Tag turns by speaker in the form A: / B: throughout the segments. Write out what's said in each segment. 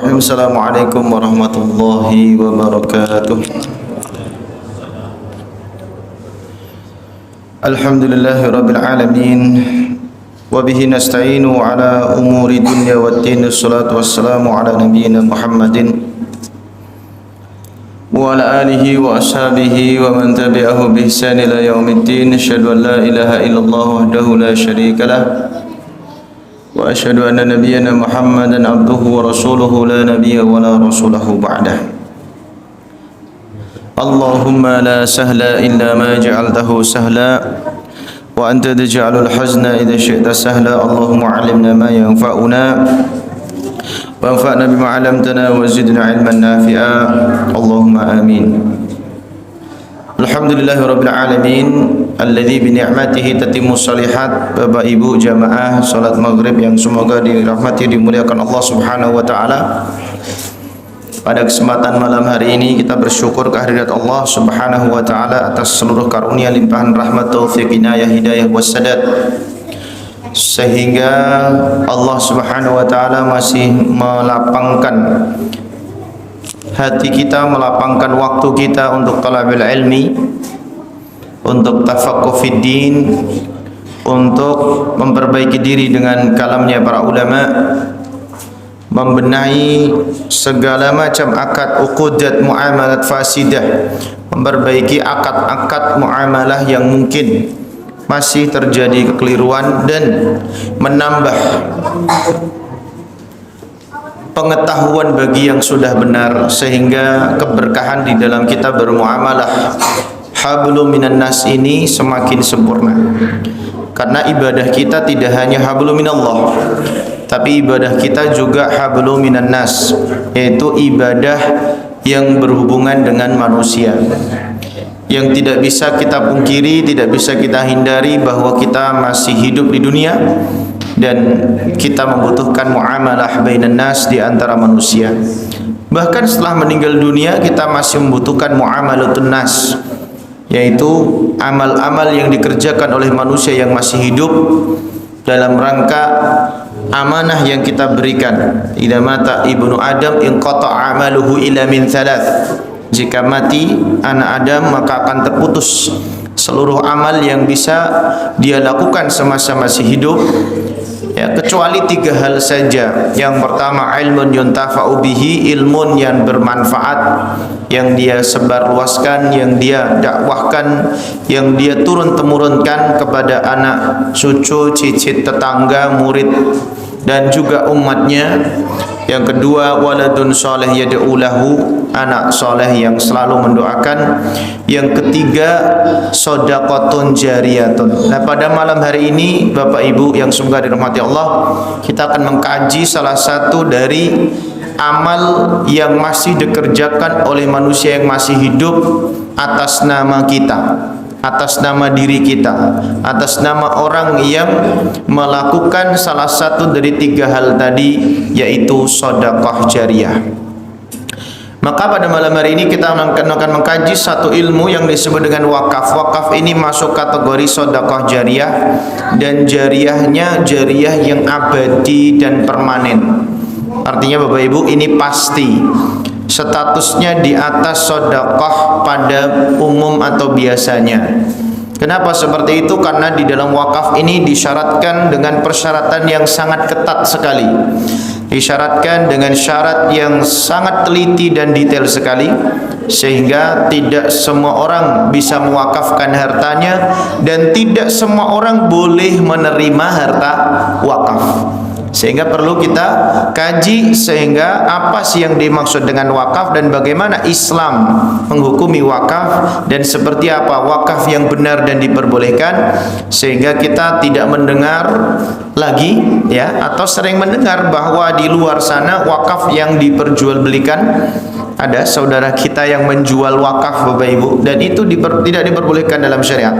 A: Bismillahirrahmanirrahim. Assalamualaikum warahmatullahi wabarakatuh. Alhamdulillahirabbil alamin. Wa bihi nasta'inu ala umuri dunya waddin. Wassalatu wassalamu ala nabiyyina Muhammadin wa ala alihi wa ashabihi wa man tabi'ahu bi ihsan ila yaumiddin. Asyhadu an la ilaha illallah wahdahu la syarika lah. Wa asyhadu anna nabiyyana Muhammadan abduhu wa rasuluhu la nabiyya wa la rasulahu ba'dah. Allahumma la sahla illa ma ja'altahu sahla wa anta taj'alul hazna idza syi'ta sahla. Allahumma 'allimna ma yanfa'una wa anfa'na bima 'allamtana wa zidna 'ilman nafi'a. Allahumma amin. Alhamdulillahirabbil alamin alladzi bi ni'matihi tatimmus shalihat. Bapak Ibu jamaah salat maghrib yang semoga dirahmati dimuliakan Allah Subhanahu wa taala. Pada kesempatan malam hari ini kita bersyukur kehadirat Allah Subhanahu wa taala atas seluruh karunia limpahan rahmat, taufik, inayah, hidayah wassadat, sehingga Allah Subhanahu wa taala masih melapangkan hati kita, melapangkan waktu kita untuk talabul ilmi, untuk tafaqquh fid din, untuk memperbaiki diri dengan kalamnya para ulama, membenahi segala macam akad uqudat muamalat fasidah, memperbaiki akad-akad muamalah yang mungkin masih terjadi kekeliruan, dan menambah pengetahuan bagi yang sudah benar, sehingga keberkahan di dalam kita bermuamalah hablum minan nas ini semakin sempurna. Karena ibadah kita tidak hanya hablum minallah, tapi ibadah kita juga hablum minan nas, yaitu ibadah yang berhubungan dengan manusia, yang tidak bisa kita pungkiri, tidak bisa kita hindari bahwa kita masih hidup di dunia dan kita membutuhkan muamalah bainan nas di antara manusia. Bahkan setelah meninggal dunia kita masih membutuhkan muamalatun nas, yaitu amal-amal yang dikerjakan oleh manusia yang masih hidup dalam rangka amanah yang kita berikan. Idza mata ibnu Adam inqata amaluhu illa min thalath. Jika mati anak Adam maka akan terputus seluruh amal yang bisa dia lakukan semasa masih hidup, ya, kecuali 3 hal saja. Yang pertama, ilmun yuntafa'u bihi, ilmun yang bermanfaat, yang dia sebarluaskan, yang dia dakwahkan, yang dia turun-temurunkan kepada anak, cucu, cicit, tetangga, murid, dan juga umatnya. Yang kedua, waladun soleh yad'u lahu, anak soleh yang selalu mendoakan. Yang ketiga, shadaqatun jariyatun. Nah, pada malam hari ini Bapak Ibu yang semoga dirahmati Allah, kita akan mengkaji salah satu dari amal yang masih dikerjakan oleh manusia yang masih hidup atas nama kita, atas nama diri kita, atas nama orang yang melakukan salah satu dari 3 hal tadi, yaitu sedekah jariyah. Maka pada malam hari ini kita akan mengkaji satu ilmu yang disebut dengan wakaf. Wakaf ini masuk kategori sedekah jariyah, dan jariyahnya jariyah yang abadi dan permanen. Artinya Bapak Ibu, ini pasti statusnya di atas sedekah pada umum atau biasanya. Kenapa seperti itu? Karena di dalam wakaf ini disyaratkan dengan persyaratan yang sangat ketat sekali. Disyaratkan dengan syarat yang sangat teliti dan detail sekali, sehingga tidak semua orang bisa mewakafkan hartanya, dan tidak semua orang boleh menerima harta wakaf. Sehingga perlu kita kaji, sehingga apa sih yang dimaksud dengan wakaf, dan bagaimana Islam menghukumi wakaf, dan seperti apa wakaf yang benar dan diperbolehkan, sehingga kita tidak mendengar lagi, ya, atau sering mendengar bahwa di luar sana wakaf yang diperjualbelikan. Ada saudara kita yang menjual wakaf Bapak Ibu, dan itu tidak diperbolehkan dalam syariat.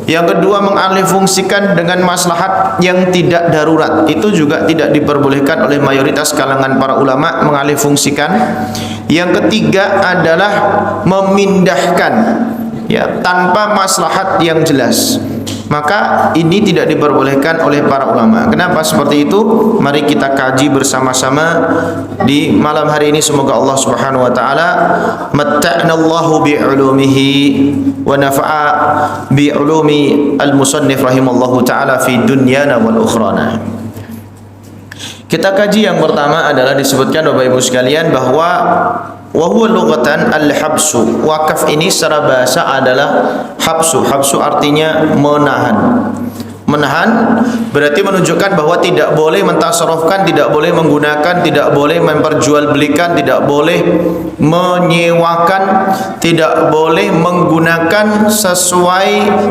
A: Yang kedua, mengalihfungsikan dengan maslahat yang tidak darurat, itu juga tidak diperbolehkan oleh mayoritas kalangan para ulama mengalihfungsikan. Yang ketiga adalah memindahkan, ya, tanpa maslahat yang jelas. maka ini tidak diperbolehkan oleh para ulama. Kenapa seperti itu? Mari kita kaji bersama-sama di malam hari ini. Semoga Allah Subhanahu wa taala matta'nallahu bi'ulumihi wa nafa'a bi'ulumi al-musannif rahimallahu taala fi dunyana wal ukhrana. Kita kaji yang pertama adalah disebutkan Bapak Ibu sekalian bahwa wa huwa lughatan al-habsu. Wakaf ini secara bahasa adalah habsu. Habsu artinya menahan. Menahan berarti menunjukkan bahwa tidak boleh mentasarrufkan, tidak boleh menggunakan, tidak boleh memperjualbelikan, tidak boleh menyewakan, tidak boleh menggunakan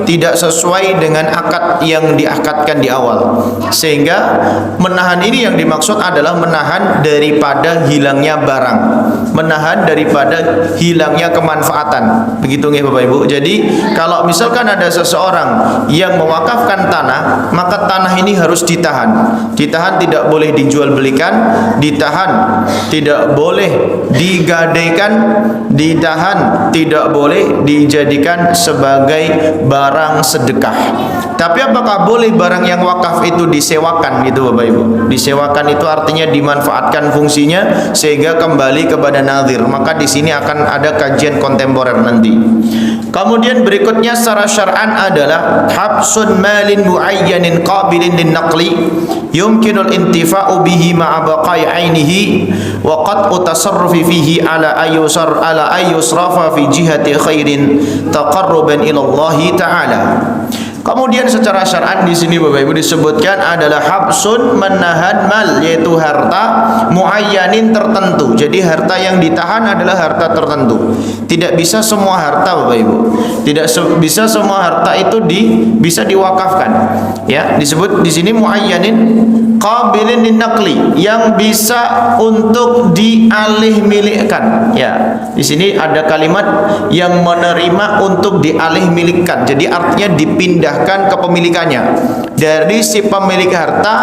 A: tidak sesuai dengan akad yang diakadkan di awal. Sehingga menahan ini yang dimaksud adalah menahan daripada hilangnya barang, menahan daripada hilangnya kemanfaatan. Begitu nggih Bapak Ibu. Jadi kalau misalkan ada seseorang yang mewakafkan tanah, maka tanah ini harus ditahan. Ditahan, tidak boleh dijual belikan, ditahan, tidak boleh digadaikan, ditahan, tidak boleh dijadikan sebagai barang sedekah. Tapi apakah boleh barang yang wakaf itu disewakan gitu Bapak Ibu? Disewakan itu artinya dimanfaatkan fungsinya sehingga kembali kepada nazir. Maka di sini akan ada kajian kontemporer nanti. Kemudian berikutnya secara syar'an adalah habsun malin muayyanin qabilin lin naqli yumkinul intifa'u bihi ma'a baqai 'ainihi wa qat'u tasarrufi fihi ala ayyusrafa fi jihati khairin taqarruban ila Allah taala. Kemudian secara syar'an di sini Bapak Ibu disebutkan adalah habsun, menahan mal, yaitu harta muayyanin tertentu. Jadi harta yang ditahan adalah harta tertentu. Tidak bisa semua harta Bapak Ibu. Tidak bisa semua harta itu bisa diwakafkan. Ya, disebut di sini muayyanin qabilin linaqli, yang bisa untuk dialih milikkan. Ya, di sini ada kalimat yang menerima untuk dialih milikkan. Jadi artinya dipindahkan kepemilikannya dari si pemilik harta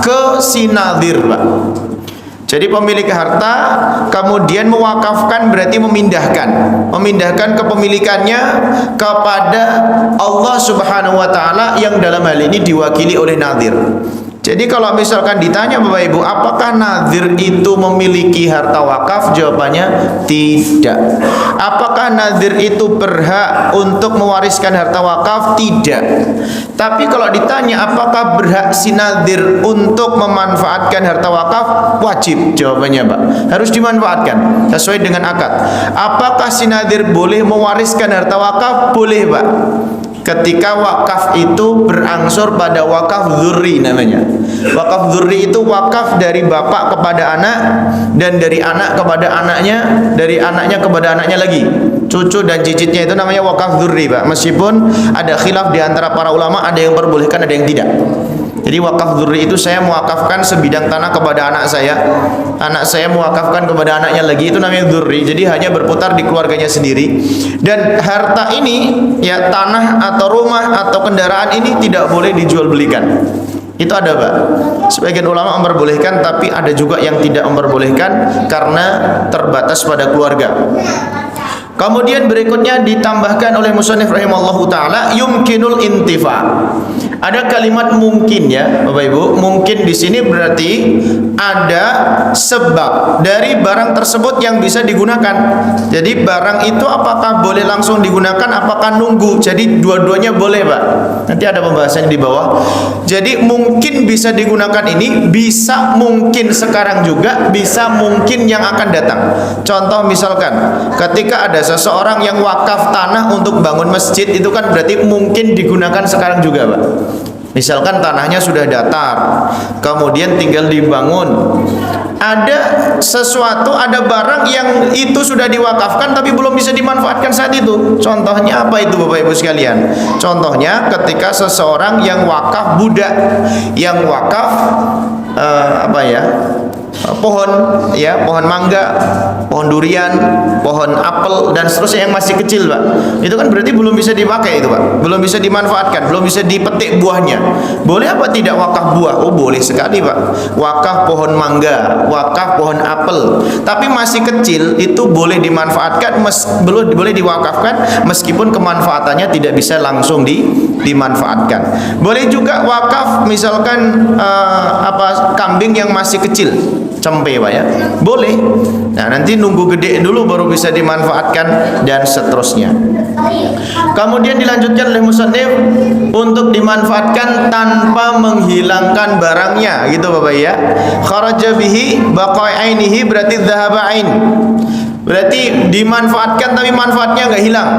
A: ke si nadhir, Pak. Jadi pemilik harta kemudian mewakafkan berarti memindahkan kepemilikannya kepada Allah Subhanahu wa taala yang dalam hal ini diwakili oleh nadhir. Jadi kalau misalkan ditanya Bapak Ibu, apakah nadhir itu memiliki harta wakaf? Jawabannya tidak. Apakah nadhir itu berhak untuk mewariskan harta wakaf? Tidak. Tapi kalau ditanya apakah berhak si nadhir untuk memanfaatkan harta wakaf? Wajib jawabannya Pak. Harus dimanfaatkan sesuai dengan akad. Apakah si nadhir boleh mewariskan harta wakaf? Boleh Pak. Ketika wakaf itu berangsur pada wakaf dzurri namanya. Wakaf dzurri itu wakaf dari bapak kepada anak, dan dari anak kepada anaknya, dari anaknya kepada anaknya lagi, cucu dan cicitnya, itu namanya wakaf dzurri Pak. Meskipun ada khilaf di antara para ulama, ada yang perbolehkan, ada yang tidak. Jadi wakaf dzurri itu saya mewakafkan sebidang tanah kepada anak saya mewakafkan kepada anaknya lagi, itu namanya dzurri. Jadi hanya berputar di keluarganya sendiri. Dan harta ini, ya tanah atau rumah atau kendaraan ini tidak boleh dijual belikan. Itu ada Pak. Sebagian ulama memperbolehkan, tapi ada juga yang tidak memperbolehkan karena terbatas pada keluarga. Kemudian berikutnya ditambahkan oleh musannif rahimallahu taala yumkinul intifa. Ada kalimat mungkin ya Bapak Ibu. Mungkin di sini berarti ada sebab dari barang tersebut yang bisa digunakan. Jadi barang itu apakah boleh langsung digunakan, apakah nunggu? Jadi dua-duanya boleh Pak. Nanti ada pembahasan di bawah. Jadi mungkin bisa digunakan ini, bisa mungkin sekarang juga, bisa mungkin yang akan datang. Contoh misalkan ketika ada seseorang yang wakaf tanah untuk bangun masjid, itu kan berarti mungkin digunakan sekarang juga Pak. Misalkan tanahnya sudah datar, kemudian tinggal dibangun. Ada sesuatu, ada barang yang itu sudah diwakafkan tapi belum bisa dimanfaatkan saat itu. Contohnya apa itu Bapak Ibu sekalian? Contohnya ketika seseorang yang wakaf budak, yang wakaf pohon, ya pohon mangga, pohon durian, pohon apel dan seterusnya yang masih kecil, Pak. Itu kan berarti belum bisa dipakai itu, Pak. Belum bisa dimanfaatkan, belum bisa dipetik buahnya. Boleh apa tidak wakaf buah? Oh, boleh sekali, Pak. Wakaf pohon mangga, wakaf pohon apel. Tapi masih kecil itu boleh dimanfaatkan, belum boleh diwakafkan meskipun kemanfaatannya tidak bisa langsung dimanfaatkan. Boleh juga wakaf misalkan kambing yang masih kecil, cempe, Pak, ya. Boleh. Nah, nanti nunggu gede dulu baru bisa dimanfaatkan dan seterusnya. Kemudian dilanjutkan oleh musannif untuk dimanfaatkan tanpa menghilangkan barangnya, gitu Bapak ya. Kharaja bihi baqa'ainihi berarti dhahaba ain. Berarti dimanfaatkan tapi manfaatnya nggak hilang.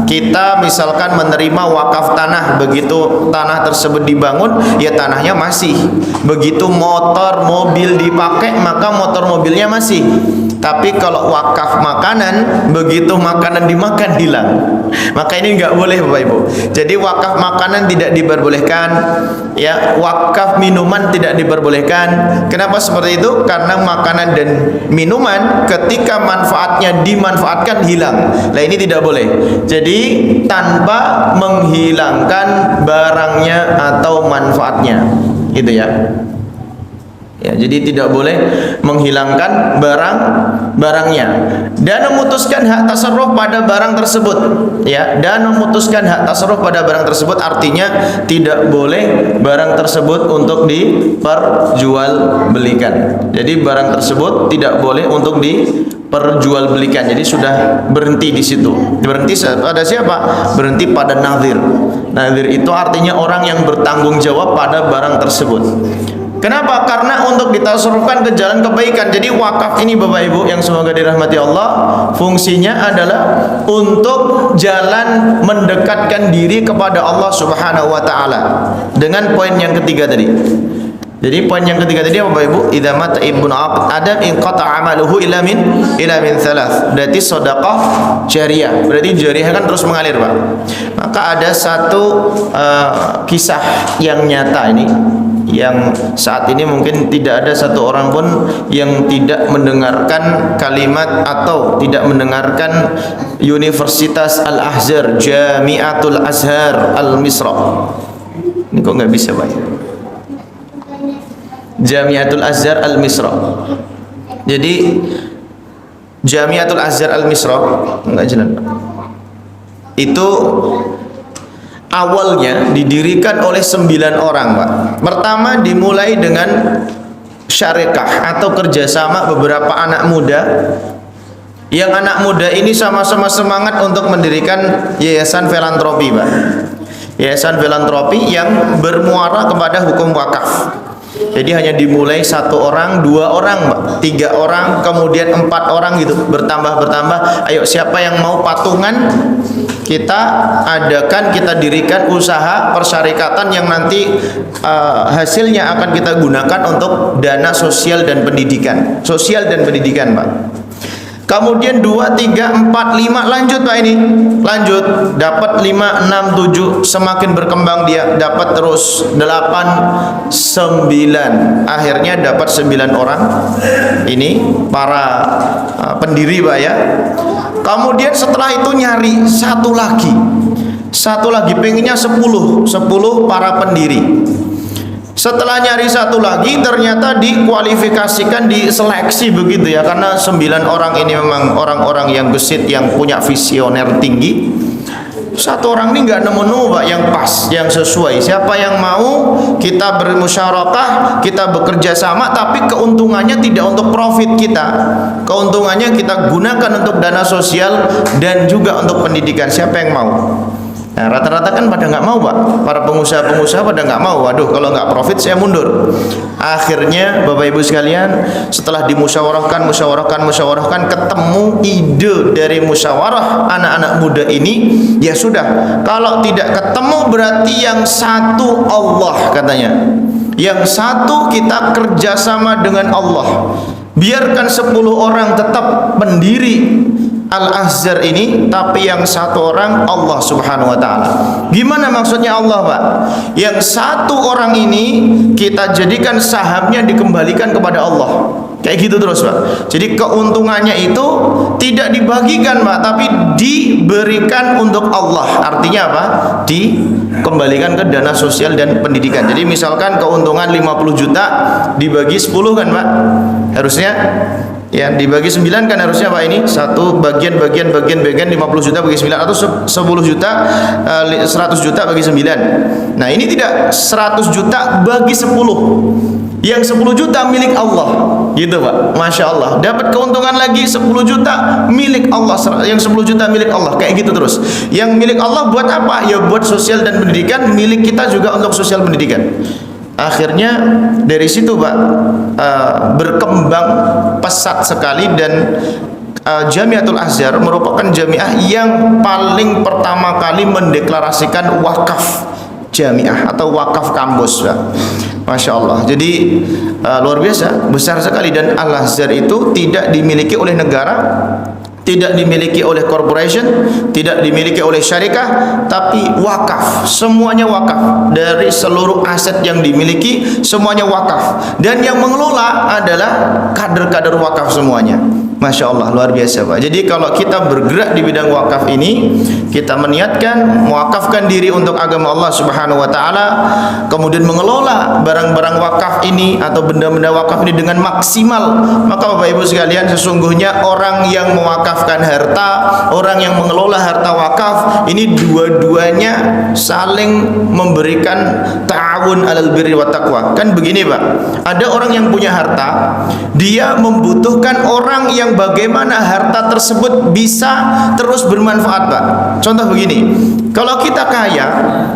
A: Kita misalkan menerima wakaf tanah, begitu tanah tersebut dibangun, ya tanahnya masih. Begitu motor mobil dipakai, maka motor mobilnya masih. Tapi kalau wakaf makanan, begitu makanan dimakan hilang. Maka ini nggak boleh, Bapak Ibu. Jadi wakaf makanan tidak diperbolehkan, ya. Wakaf minuman tidak diperbolehkan. Kenapa seperti itu? Karena makanan dan minuman ketika manfaatnya dimanfaatkan hilang. Nah, ini tidak boleh. Jadi tanpa menghilangkan barangnya atau manfaatnya, gitu ya. Ya, jadi tidak boleh menghilangkan barangnya dan memutuskan hak tasarruf pada barang tersebut, ya. Dan memutuskan hak tasarruf pada barang tersebut artinya tidak boleh barang tersebut untuk diperjualbelikan. Jadi barang tersebut tidak boleh untuk diperjualbelikan. Jadi sudah berhenti di situ. Berhenti pada siapa? Berhenti pada nadhir. Nadhir itu artinya orang yang bertanggung jawab pada barang tersebut. Kenapa? Karena untuk ditasarrufkan ke jalan kebaikan. Jadi wakaf ini, Bapak Ibu yang semoga dirahmati Allah, fungsinya adalah untuk jalan mendekatkan diri kepada Allah Subhanahu wa taala. Dengan poin yang ketiga tadi. Jadi poin yang ketiga tadi Bapak Ibu, idza mata ibnu Adam inqata amaluhu ila min thalath. Berarti sedekah jariyah. Berarti jariyah kan terus mengalir, Pak. Maka ada satu kisah yang nyata ini, yang saat ini mungkin tidak ada satu orang pun yang tidak mendengarkan kalimat atau tidak mendengarkan Universitas Al-Azhar, Jamiatul Azhar Al-Misra. Ini kok nggak bisa, Pak? Jamiatul Azhar Al-Misra. Jadi Jamiatul Azhar Al-Misra enggak jelas. Itu awalnya didirikan oleh 9 orang, Pak. Pertama dimulai dengan syarikah atau kerjasama beberapa anak muda. Yang anak muda ini sama-sama semangat untuk mendirikan yayasan filantropi, Pak. Yayasan filantropi yang bermuara kepada hukum wakaf. Jadi hanya dimulai 1 orang, 2 orang, 3 orang, kemudian 4 orang gitu, bertambah. Ayo siapa yang mau patungan, kita adakan, kita dirikan usaha persyarikatan yang nanti hasilnya akan kita gunakan untuk dana sosial dan pendidikan. Pak. Kemudian 2, 3, 4, 5 lanjut, Pak, ini lanjut, dapat 5, 6, 7, semakin berkembang dia, dapat terus 8, 9, akhirnya dapat 9 orang ini para pendiri, Pak, ya. Kemudian setelah itu nyari satu lagi pengennya 10 para pendiri. Setelah nyari satu lagi ternyata dikualifikasikan, diseleksi begitu ya, karena 9 orang ini memang orang-orang yang gesit, yang punya visioner tinggi. 1 orang ini nggak nemu-nemu, Pak, yang pas, yang sesuai. Siapa yang mau, kita bermusyarakah, kita bekerja sama, tapi keuntungannya tidak untuk profit kita. Keuntungannya kita gunakan untuk dana sosial dan juga untuk pendidikan. Siapa yang mau? Nah, rata-rata kan pada nggak mau, Pak. Para pengusaha pada nggak mau. Waduh, kalau nggak profit saya mundur. Akhirnya Bapak Ibu sekalian, setelah dimusyawarahkan, ketemu ide dari musyawarah anak-anak muda ini, ya sudah. Kalau tidak ketemu berarti yang satu Allah, katanya. Yang satu kita kerjasama dengan Allah. Biarkan 10 orang tetap pendiri Al-Azhar ini, tapi yang 1 orang Allah Subhanahu wa taala. Gimana maksudnya Allah, Pak? Yang 1 orang ini kita jadikan sahamnya dikembalikan kepada Allah. Kayak gitu terus Pak. Jadi keuntungannya itu tidak dibagikan Pak, tapi diberikan untuk Allah. Artinya apa? Dikembalikan ke dana sosial dan pendidikan. Jadi misalkan keuntungan 50 juta dibagi 10 kan Pak, harusnya ya dibagi 9 kan harusnya Pak, ini satu bagian 50 juta bagi 9, atau 10 juta 100 juta bagi 9. Nah ini tidak, 100 juta bagi 10, yang 10 juta milik Allah gitu Pak. Masya Allah, dapat keuntungan lagi 10 juta milik Allah, yang 10 juta milik Allah, kayak gitu terus. Yang milik Allah buat apa? Ya buat sosial dan pendidikan, milik kita juga untuk sosial pendidikan. Akhirnya dari situ Pak berkembang pesat sekali, dan Jamiatul Azhar merupakan jamiah yang paling pertama kali mendeklarasikan wakaf jamiah atau wakaf kampus Pak. Masya Allah. Jadi luar biasa, besar sekali. Dan Al-Azhar itu tidak dimiliki oleh negara, tidak dimiliki oleh corporation, tidak dimiliki oleh syarikat, tapi wakaf. Semuanya wakaf. Dari seluruh aset yang dimiliki semuanya wakaf, dan yang mengelola adalah kader-kader wakaf semuanya. Masya Allah, luar biasa Pak. Jadi kalau kita bergerak di bidang wakaf ini, kita meniatkan mewakafkan diri untuk agama Allah Subhanahu wa taala, kemudian mengelola barang-barang wakaf ini atau benda-benda wakaf ini dengan maksimal, maka Bapak Ibu sekalian, sesungguhnya orang yang mewakafkan harta, orang yang mengelola harta wakaf ini dua-duanya saling memberikan ta'awun alal birri wa taqwa. Kan begini Pak, ada orang yang punya harta, dia membutuhkan orang yang bagaimana harta tersebut bisa terus bermanfaat Pak. Contoh begini, kalau kita kaya,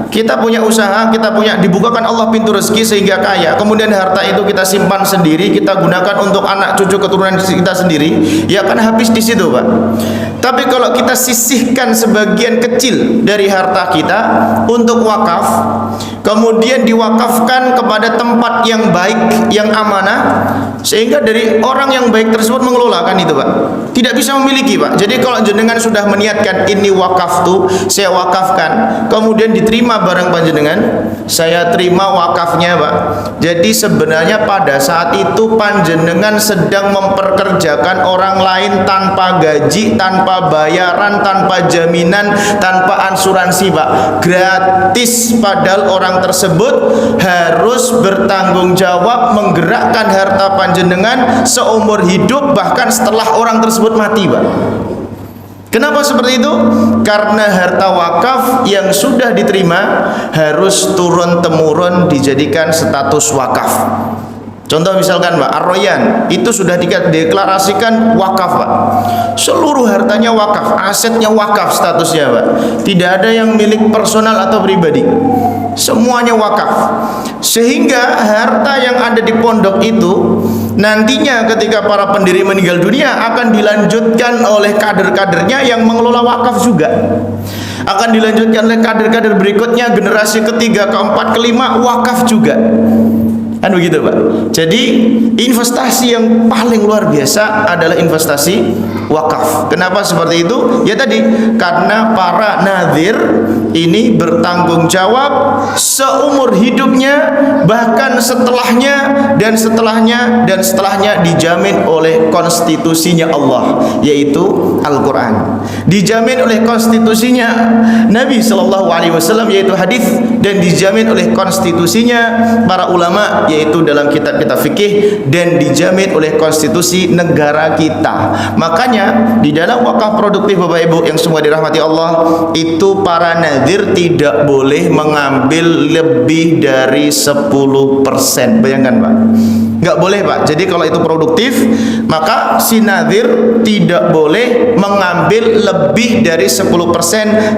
A: kita punya usaha, kita punya, dibukakan Allah pintu rezeki sehingga kaya, kemudian harta itu kita simpan sendiri, kita gunakan untuk anak cucu keturunan kita sendiri, ya kan habis di situ Pak. Tapi kalau kita sisihkan sebagian kecil dari harta kita untuk wakaf, kemudian diwakafkan kepada tempat yang baik, yang amanah, sehingga dari orang yang baik tersebut mengelola kan itu Pak, tidak bisa memiliki Pak. Jadi kalau jenengan sudah meniatkan ini wakaf tuh, saya wakafkan, kemudian diterima barang panjenengan, saya terima wakafnya Pak. Jadi sebenarnya pada saat itu panjenengan sedang memperkerjakan orang lain tanpa gaji, tanpa bayaran, tanpa jaminan, tanpa asuransi Pak, gratis. Padahal orang tersebut harus bertanggung jawab menggerakkan harta panjenengan seumur hidup, bahkan setelah orang tersebut mati Pak. Kenapa seperti itu? Karena harta wakaf yang sudah diterima harus turun-temurun dijadikan status wakaf. Contoh misalkan Pak, Ar-Royan itu sudah dideklarasikan wakaf Pak. Seluruh hartanya wakaf, asetnya wakaf statusnya Pak. Tidak ada yang milik personal atau pribadi, semuanya wakaf. Sehingga harta yang ada di pondok itu nantinya ketika para pendiri meninggal dunia akan dilanjutkan oleh kader-kadernya yang mengelola wakaf juga. Akan dilanjutkan oleh kader-kader berikutnya, generasi ketiga, keempat, kelima, wakaf juga. Kan begitu Pak. Jadi investasi yang paling luar biasa adalah investasi wakaf. Kenapa seperti itu? Ya tadi, karena para nadhir ini bertanggung jawab seumur hidupnya, bahkan setelahnya dan setelahnya dan setelahnya dijamin oleh konstitusinya Allah, yaitu Al-Quran. Dijamin oleh konstitusinya Nabi SAW, yaitu hadis, dan dijamin oleh konstitusinya para ulama, yaitu dalam kitab-kitab fikih, dan dijamin oleh konstitusi negara kita. Makanya di dalam wakaf produktif Bapak Ibu yang semua dirahmati Allah, itu para nadhir tidak boleh mengambil lebih dari 10%. Bayangkan Pak, nggak boleh Pak. Jadi kalau itu produktif, maka si nadhir tidak boleh mengambil lebih dari 10%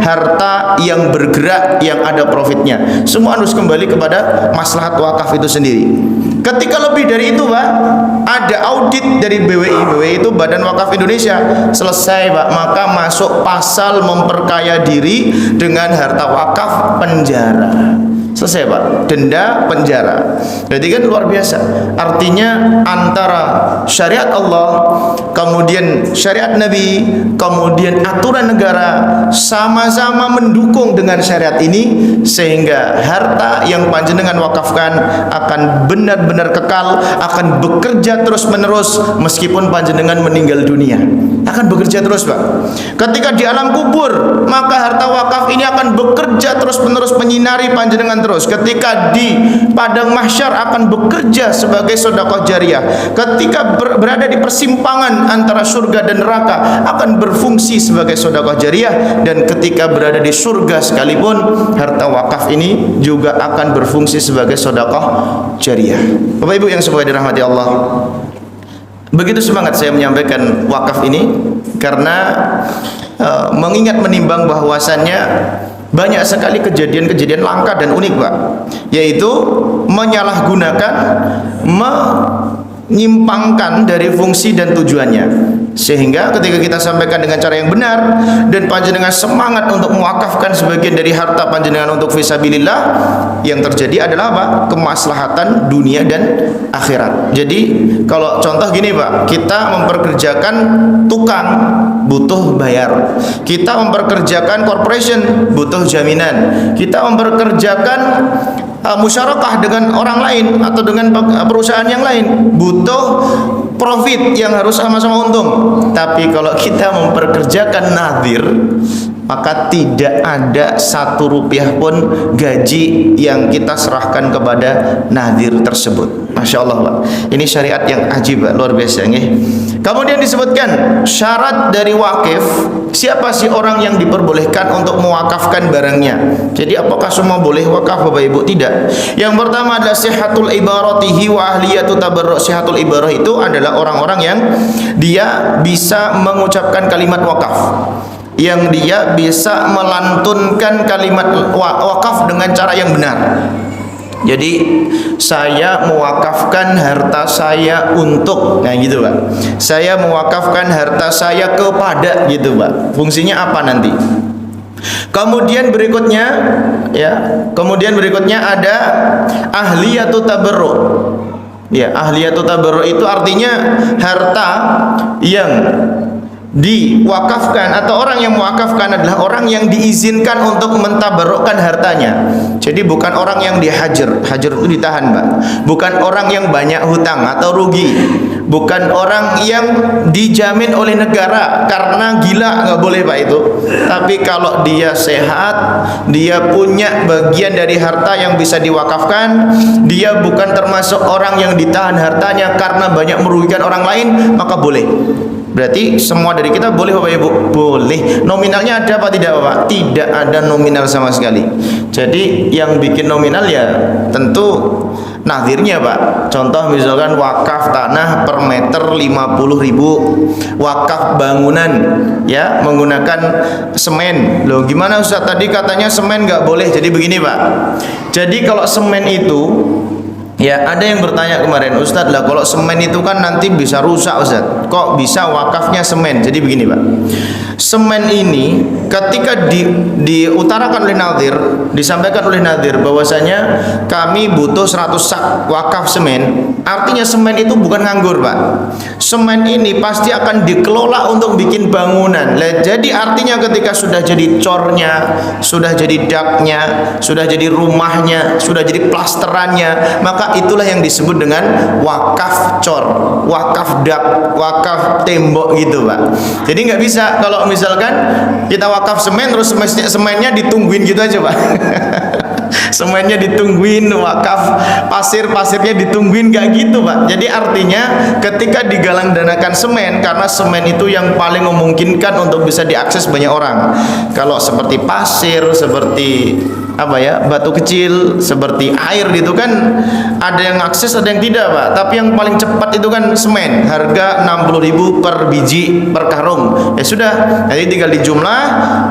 A: harta yang bergerak, yang ada profitnya. Semua harus kembali kepada maslahat wakaf itu sendiri. Ketika lebih dari itu Pak, ada audit dari BWI itu Badan Wakaf Indonesia, selesai Pak, maka masuk pasal memperkaya diri dengan harta wakaf, penjara. Selesai Pak, denda, penjara. Jadi kan luar biasa. Artinya antara syariat Allah, kemudian syariat Nabi, kemudian aturan negara sama-sama mendukung dengan syariat ini, sehingga harta yang panjenengan wakafkan akan benar-benar kekal, akan bekerja terus-menerus meskipun panjenengan meninggal dunia. Akan bekerja terus Pak. Ketika di alam kubur, maka harta wakaf ini akan bekerja terus-menerus menyinari panjenengan terus. Ketika di padang mahsyar akan bekerja sebagai sedekah jariah. Ketika berada di persimpangan antara surga dan neraka akan berfungsi sebagai sedekah jariah, dan ketika berada di surga sekalipun harta wakaf ini juga akan berfungsi sebagai sedekah jariah. Bapak Ibu yang semoga dirahmati Allah, begitu semangat saya menyampaikan wakaf ini karena mengingat menimbang bahwasannya banyak sekali kejadian-kejadian langka dan unik Pak, yaitu menyalahgunakan, menyimpangkan dari fungsi dan tujuannya. Sehingga ketika kita sampaikan dengan cara yang benar dan panjenengan semangat untuk mewakafkan sebagian dari harta panjenengan untuk fisabilillah, yang terjadi adalah apa? Kemaslahatan dunia dan akhirat. Jadi kalau contoh gini Pak, kita memperkerjakan tukang butuh bayar, kita memperkerjakan corporation butuh jaminan, kita memperkerjakan musyarakah dengan orang lain atau dengan perusahaan yang lain butuh profit yang harus sama-sama untung. Tapi kalau kita memperkerjakan nadhir, maka tidak ada 1 rupiah pun gaji yang kita serahkan kepada nadhir tersebut. Masya Allah Pak, ini syariat yang ajib Pak, luar biasa nih. Kemudian disebutkan syarat dari wakif, siapa sih orang yang diperbolehkan untuk mewakafkan barangnya. Jadi apakah semua boleh wakaf Bapak Ibu? Tidak. Yang pertama adalah sihatul ibaratihi wa ahliyatu tabarru'. Sihatul ibarah itu adalah orang-orang yang dia bisa mengucapkan kalimat wakaf, yang dia bisa melantunkan kalimat wakaf dengan cara yang benar. Jadi saya mewakafkan harta saya untuk, nah gitu Pak, saya mewakafkan harta saya kepada, gitu Pak. Fungsinya apa nanti? Kemudian berikutnya ya, kemudian berikutnya ada ahliyatu tabarru'. Ya, ahliyatu tabarru' itu artinya harta yang diwakafkan atau orang yang mewakafkan adalah orang yang diizinkan untuk mentabarrukkan hartanya. Jadi bukan orang yang dihajar, hajar itu ditahan Pak, bukan orang yang banyak hutang atau rugi, bukan orang yang dijamin oleh negara karena gila, nggak boleh Pak itu. Tapi kalau dia sehat, dia punya bagian dari harta yang bisa diwakafkan, dia bukan termasuk orang yang ditahan hartanya karena banyak merugikan orang lain, maka boleh. Berarti semua dari kita boleh Bapak Ibu? Boleh. Nominalnya ada apa tidak Bapak? Tidak ada nominal sama sekali. Jadi yang bikin nominal ya tentu nadhirnya Pak. Contoh misalkan wakaf tanah per meter 50.000, wakaf bangunan ya menggunakan semen. Loh gimana Ustaz, tadi katanya semen nggak boleh. Jadi begini Pak, jadi kalau semen itu, ya ada yang bertanya kemarin, Ustadz lah kalau semen itu kan nanti bisa rusak Ustadz, kok bisa wakafnya semen? Jadi begini Pak, semen ini ketika diutarakan oleh nadhir, disampaikan oleh nadhir bahwasanya kami butuh 100 sak wakaf semen, artinya semen itu bukan nganggur Pak. Semen ini pasti akan dikelola untuk bikin bangunan. Jadi artinya ketika sudah jadi cornya, sudah jadi daknya, sudah jadi rumahnya, sudah jadi plasterannya, maka itulah yang disebut dengan wakaf cor, wakaf dak, wakaf tembok gitu Pak. Jadi nggak bisa kalau misalkan kita wakaf semen terus semennya ditungguin gitu aja Pak. Semennya ditungguin, wakaf pasirnya ditungguin, gak gitu Pak. Jadi artinya ketika digalang danakan semen, karena semen itu yang paling memungkinkan untuk bisa diakses banyak orang. Kalau seperti pasir, seperti apa ya, batu kecil, seperti air gitu kan ada yang akses ada yang tidak Pak. Tapi yang paling cepat itu kan semen, harga 60.000 per biji per karung. Ya sudah, nanti tinggal dijumlah,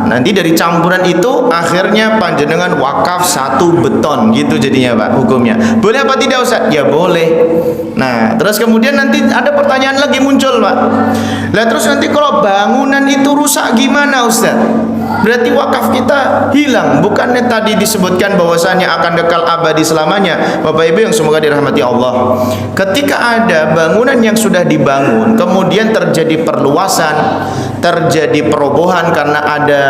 A: nanti dari campuran itu akhirnya panjenengan wakaf 1 beton gitu jadinya Pak hukumnya. Boleh apa tidak Ustaz? Ya boleh. Nah terus kemudian nanti ada pertanyaan lagi muncul Pak, lah terus nanti kalau bangunan itu rusak gimana Ustaz? berarti wakaf kita hilang. Bukannya tadi disebutkan bahwasanya akan kekal abadi selamanya. Bapak Ibu yang semoga dirahmati Allah, ketika ada bangunan yang sudah dibangun kemudian terjadi perluasan, terjadi perobohan karena ada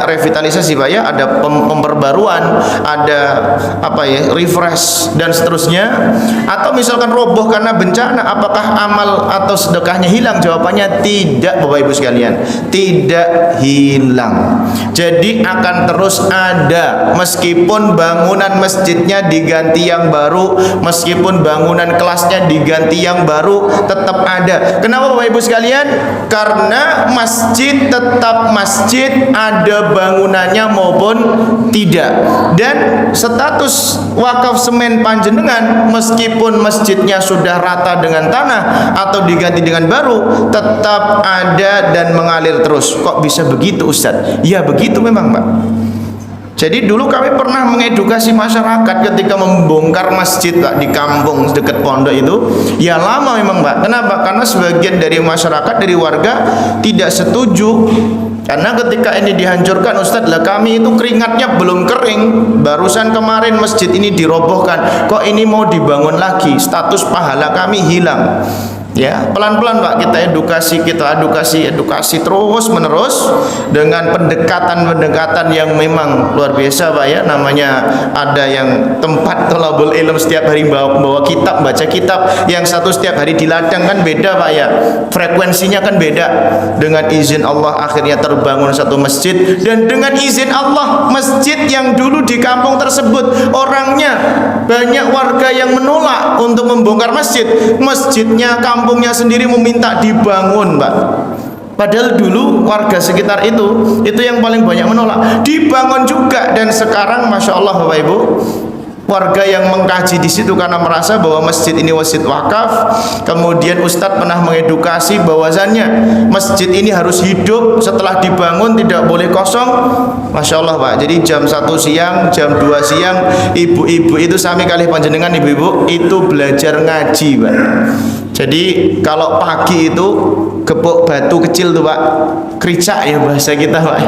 A: revitalisasi Pak ya, ada pemperbaruan, ada refresh dan seterusnya, atau misalkan roboh karena bencana, apakah amal atau sedekahnya hilang? Jawabannya tidak Bapak Ibu sekalian, tidak hilang. Jadi akan terus ada, meskipun bangunan masjidnya diganti yang baru, meskipun bangunan kelasnya diganti yang baru, tetap ada. Kenapa Bapak Ibu sekalian? Karena masjid tetap masjid, ada bangunannya maupun tidak. Dan status wakaf semen panjenengan, meskipun masjidnya sudah rata dengan tanah atau diganti dengan baru, tetap ada dan mengalir terus. Kok bisa begitu Ustadz? Ya begitu memang Pak. Jadi dulu kami pernah mengedukasi masyarakat ketika membongkar masjid Pak, di kampung dekat pondok itu. Ya lama memang Pak. Kenapa? Karena sebagian dari masyarakat, dari warga tidak setuju. Karena ketika ini dihancurkan Ustadz, lah kami itu keringatnya belum kering, barusan kemarin masjid ini dirobohkan, kok ini mau dibangun lagi, status pahala kami hilang. Ya, pelan-pelan Pak, kita edukasi terus menerus dengan pendekatan yang memang luar biasa Pak ya. Namanya ada yang tempat thalabul ilm setiap hari bawa kitab, baca kitab, yang satu setiap hari di ladang, kan beda Pak ya, frekuensinya kan beda. Dengan izin Allah akhirnya terbangun satu masjid, dan dengan izin Allah masjid yang dulu di kampung tersebut orangnya banyak warga yang menolak untuk membongkar masjidnya, kampungnya sendiri meminta dibangun Pak. Padahal dulu warga sekitar itu yang paling banyak menolak, dibangun juga. Dan sekarang Masya Allah Bapak Ibu, warga yang mengkaji di situ karena merasa bahwa masjid ini masjid wakaf. Kemudian Ustadz pernah mengedukasi bahwasannya masjid ini harus hidup, setelah dibangun tidak boleh kosong. Masya Allah Pak. Jadi jam 1 siang, jam 2 siang, ibu-ibu itu sami kali panjenengan, ibu-ibu itu belajar ngaji Pak. Jadi kalau pagi itu gepuk batu kecil tuh Pak, kericak ya bahasa kita Pak.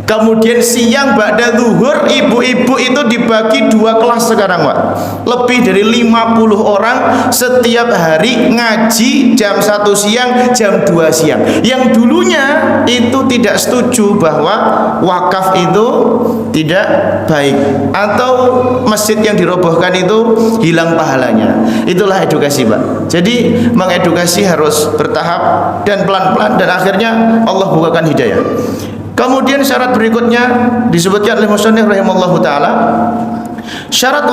A: Kemudian siang ba'da zuhur, ibu-ibu itu dibagi 2 kelas sekarang Pak. Lebih dari 50 orang setiap hari ngaji jam 1 siang, jam 2 siang. Yang dulunya itu tidak setuju bahwa wakaf itu tidak baik, atau masjid yang dirobohkan itu hilang pahalanya. Itulah edukasi Pak. Jadi mengedukasi harus bertahap dan pelan-pelan, dan akhirnya Allah bukakan hidayah. Kemudian syarat berikutnya disebutkan oleh musannif rahimallahu taala. Syarat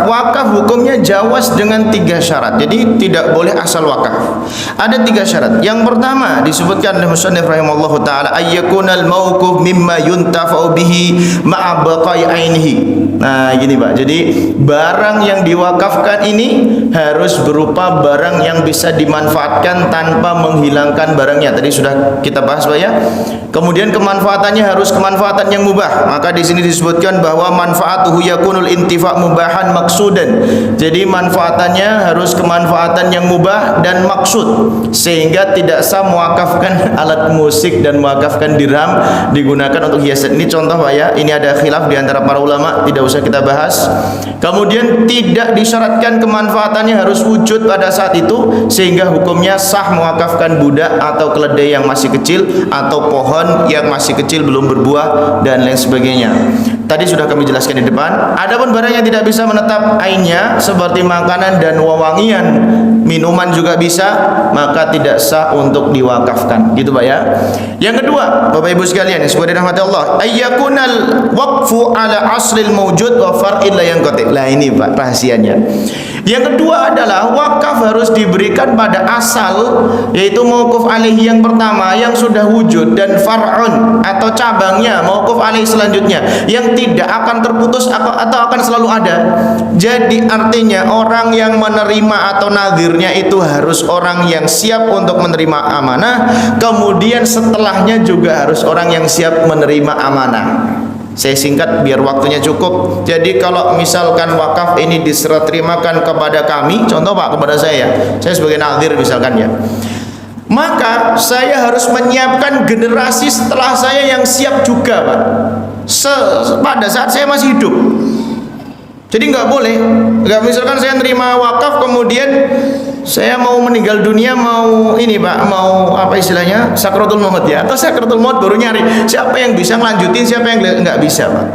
A: wakaf hukumnya jawaz dengan 3 syarat. Jadi tidak boleh asal wakaf. Ada 3 syarat. Yang pertama disebutkan oleh musannif rahimallahu taala, ayyakunal mauquf mimma yuntafa'u bihi ma'a baqai ainihi. Nah, gini Pak. Jadi barang yang diwakafkan ini harus berupa barang yang bisa dimanfaatkan tanpa menghilangkan barangnya. Tadi sudah kita bahas Pak ya. Kemudian kemanfaatannya harus kemanfaatan yang mubah. Maka di sini disebutkan bahwa manfaatuhu yakunul intifa' mubahan maksudan. Jadi manfaatannya harus kemanfaatan yang mubah dan maksud, sehingga tidak sah mewakafkan alat musik dan mewakafkan dirham digunakan untuk hiasan. Ini contoh Pak ya. Ini ada khilaf di antara para ulama, tidak usah kita bahas. Kemudian tidak disyaratkan kemanfaatannya harus wujud pada saat itu, sehingga hukumnya sah mewakafkan budak atau keledai yang masih kecil, atau pohon yang masih kecil belum berbuah dan lain sebagainya. Tadi sudah kami jelaskan di depan. Adapun barang yang tidak bisa menetap ainnya seperti makanan dan wewangian, minuman juga bisa, maka tidak sah untuk diwakafkan. Gitu Pak ya. Yang kedua, Bapak Ibu sekalian yang semoga dirahmati Allah, ayyakunal waqfu ala aslil mawjud wa far'il la yanqati. Lah ini Pak rahasianya. Yang kedua adalah wakaf harus diberikan pada asal, yaitu mauquf alaihi yang pertama yang sudah wujud, dan far'un atau cabangnya mauquf alaihi selanjutnya yang tidak akan terputus atau akan selalu ada. Jadi artinya orang yang menerima atau nadhirnya itu harus orang yang siap untuk menerima amanah, kemudian setelahnya juga harus orang yang siap menerima amanah. Saya singkat biar waktunya cukup. Jadi kalau misalkan wakaf ini diserah terimakan kepada kami, contoh Pak, kepada saya sebagai nadhir misalkan ya, maka saya harus menyiapkan generasi setelah saya yang siap juga, Pak. Pada saat saya masih hidup. Jadi nggak boleh, nggak misalkan saya nerima wakaf kemudian saya mau meninggal dunia, mau ini Pak, mau apa istilahnya, sakratul maut ya, atau sakratul maut baru nyari siapa yang bisa ngelanjutin, siapa yang nggak bisa, Pak.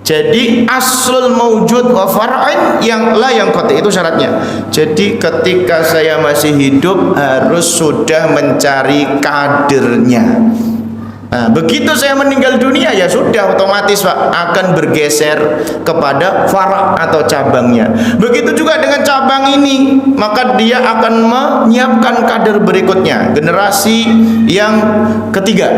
A: Jadi aslul mawjud wa far'in yang la yang qati, itu syaratnya. Jadi ketika saya masih hidup harus sudah mencari kadernya. Nah, begitu saya meninggal dunia ya sudah otomatis Pak akan bergeser kepada fara' atau cabangnya. Begitu juga dengan cabang ini, maka dia akan menyiapkan kader berikutnya, generasi yang ketiga.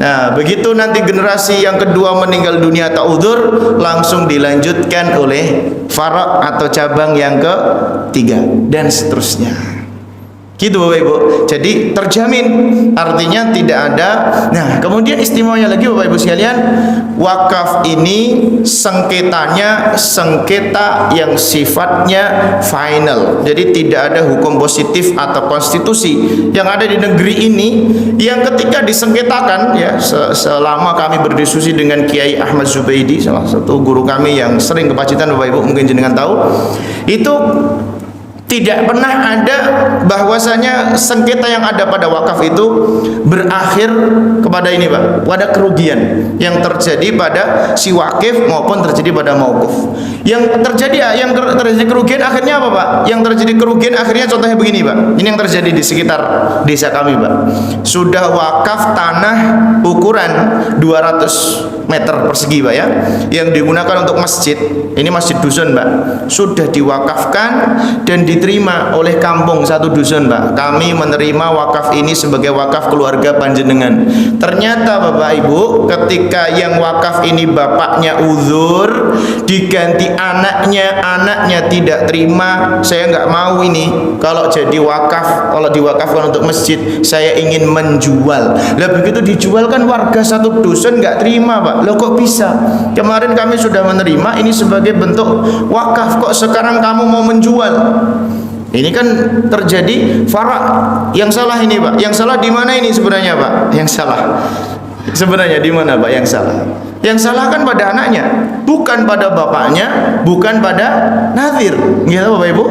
A: Nah, begitu nanti generasi yang kedua meninggal dunia atau udzur, langsung dilanjutkan oleh fara' atau cabang yang ketiga dan seterusnya. Gitu Bapak Ibu. Jadi terjamin, artinya tidak ada. Nah, kemudian istimewanya lagi Bapak Ibu sekalian, wakaf ini sengketanya sengketa yang sifatnya final. Jadi tidak ada hukum positif atau konstitusi yang ada di negeri ini yang ketika disengketakan ya, selama kami berdiskusi dengan Kiai Ahmad Zubaidi, salah satu guru kami yang sering ke Pacitan Bapak Ibu mungkin jenengan tahu, itu tidak pernah ada bahwasanya sengketa yang ada pada wakaf itu berakhir kepada ini Pak, pada kerugian yang terjadi pada si wakif maupun terjadi pada mauquf. Yang terjadi kerugian akhirnya apa Pak? Yang terjadi kerugian akhirnya contohnya begini Pak. Ini yang terjadi di sekitar desa kami Pak. Sudah wakaf tanah ukuran 200 meter persegi Pak ya, yang digunakan untuk masjid. Ini masjid dusun Pak. Sudah diwakafkan dan diterima oleh kampung satu dusun Pak. Kami menerima wakaf ini sebagai wakaf keluarga panjenengan. Ternyata Bapak Ibu, ketika yang wakaf ini bapaknya uzur, diganti anaknya tidak terima, saya nggak mau ini kalau jadi wakaf, kalau diwakafkan untuk masjid, saya ingin menjual. Lah begitu dijual kan warga satu dusun nggak terima Pak. Loh kok bisa? Kemarin kami sudah menerima ini sebagai bentuk wakaf, kok sekarang kamu mau menjual? Ini kan terjadi fara'. Yang salah ini Pak. Yang salah di mana ini sebenarnya Pak? Yang salah sebenarnya di mana Pak? Yang salah. Yang salah kan pada anaknya, bukan pada bapaknya, bukan pada nazir. Gitu Bapak Ibu.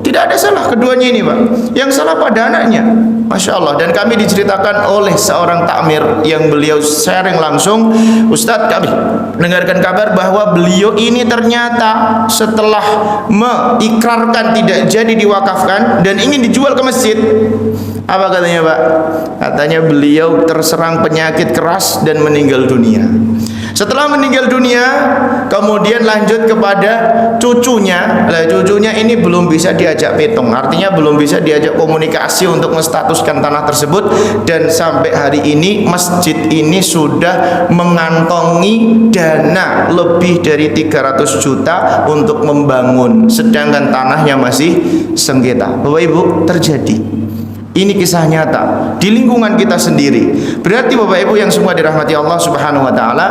A: Tidak ada salah keduanya ini Pak. Yang salah pada anaknya. Masya Allah. Dan kami diceritakan oleh seorang takmir yang beliau sharing langsung, Ustadz kami mendengarkan kabar bahwa beliau ini ternyata setelah mengikrarkan tidak jadi diwakafkan dan ingin dijual ke masjid, apa katanya Pak? Katanya beliau terserang penyakit keras dan meninggal dunia. Setelah meninggal dunia, kemudian lanjut kepada cucunya. Nah, cucunya ini belum bisa diajak petong, artinya belum bisa diajak komunikasi untuk menstatuskan tanah tersebut. Dan sampai hari ini masjid ini sudah mengantongi dana lebih dari 300 juta untuk membangun, sedangkan tanahnya masih sengketa. Bapak Ibu, terjadi. Ini kisah nyata di lingkungan kita sendiri. Berarti Bapak Ibu yang semua dirahmati Allah Subhanahu wa taala,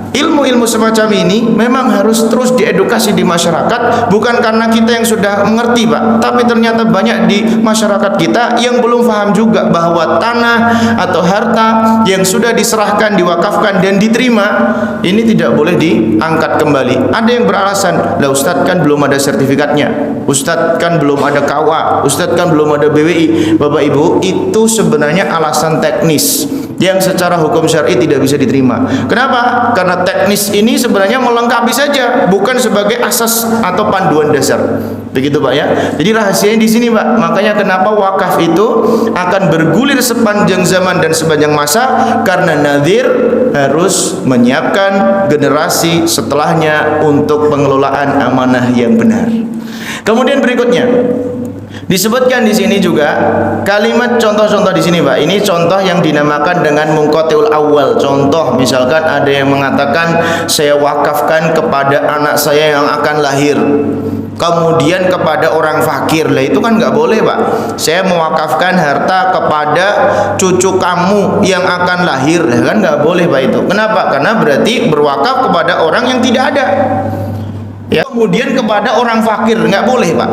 A: ilmu-ilmu semacam ini memang harus terus diedukasi di masyarakat, bukan karena kita yang sudah mengerti Pak, tapi ternyata banyak di masyarakat kita yang belum paham juga bahwa tanah atau harta yang sudah diserahkan, diwakafkan dan diterima ini tidak boleh diangkat kembali. Ada yang beralasan, "Lah Ustadz kan belum ada sertifikatnya. Ustadz kan belum ada KUA, Ustadz kan belum ada BWI." Bapak Ibu, itu sebenarnya alasan teknis yang secara hukum syar'i tidak bisa diterima. Kenapa? Karena teknis ini sebenarnya melengkapi saja, bukan sebagai asas atau panduan dasar. Begitu Pak ya. Jadi rahasianya di sini Pak. Makanya kenapa wakaf itu akan bergulir sepanjang zaman dan sepanjang masa, karena nazir harus menyiapkan generasi setelahnya untuk pengelolaan amanah yang benar. Kemudian berikutnya disebutkan di sini juga kalimat contoh-contoh di sini Pak. Ini contoh yang dinamakan dengan munqati'ul awal. Contoh misalkan ada yang mengatakan saya wakafkan kepada anak saya yang akan lahir, kemudian kepada orang fakir. Lah itu kan nggak boleh Pak. Saya mewakafkan harta kepada cucu kamu yang akan lahir, kan nggak boleh Pak itu. Kenapa? Karena berarti berwakaf kepada orang yang tidak ada. ya, kemudian kepada orang fakir nggak boleh Pak.